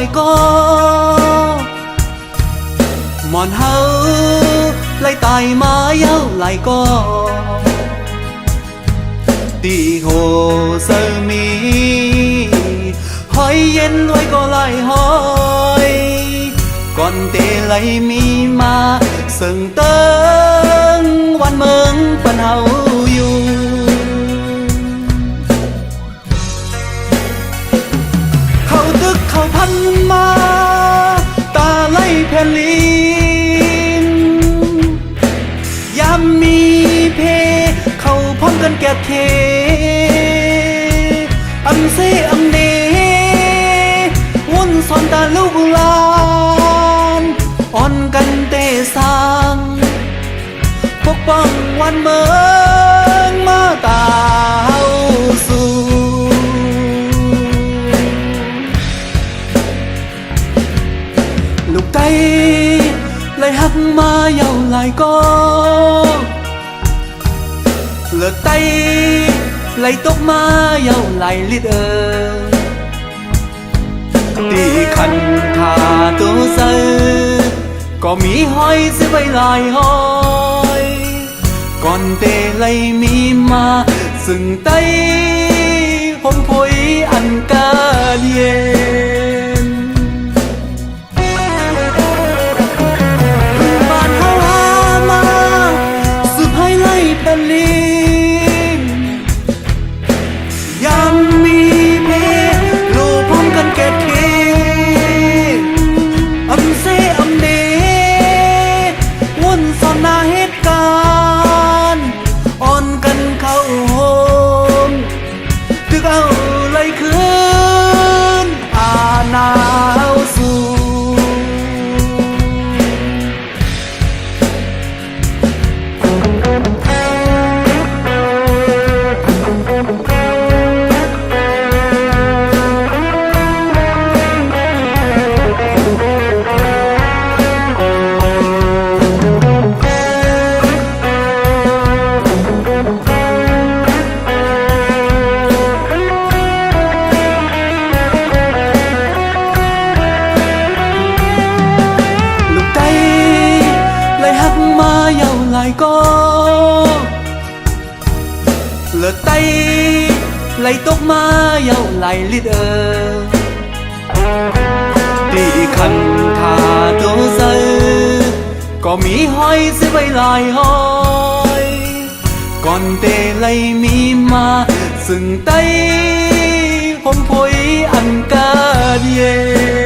lại có mòn hao lại tài má yêu lại có tì hồ sơ mi hỏi yên lối có lại hỏi còn tê lấy mi mà sừng tấnวันเมืองปันเฮาอยู่เขาตึกเขาพันมาตาไล่แผ่นลินยามมีเพเขาพร้อมกันแก่เทอันเซอันเนวุ่นสอนตาลูกหลานอ่อนกันเตะสังปกป้องวันเมืองมาตาเฮาสู่ลูกไตเลยหักมาเยาหลายก็เลิกไตเลยตกมาเยาหลายลิดตีขันขาตัวเสือก็มีห้อยเสียไว้หลายห้อยก่อนเตเลยมีมาซึ่งไตผมพอยอันกาเย็นบ้านเขาหามาสุดให้ไล่แผ่นลินยามมีเพลูกพร้อมกันแก่เทอำเซอำเนวุ่นสอนหน้าเหตุการณ์อ่อนกันเข้าโฮมตึกเอาเลยคืนอาหนาวสู่ก็เลิกไตไหลตกมาเยาไหลลิดตีขันขาตัวเสือก็มีห้อยเสียไว้หลายห้อยก่อนเตเลยมีมาซึ่งไตผมพอยอันกาเย็น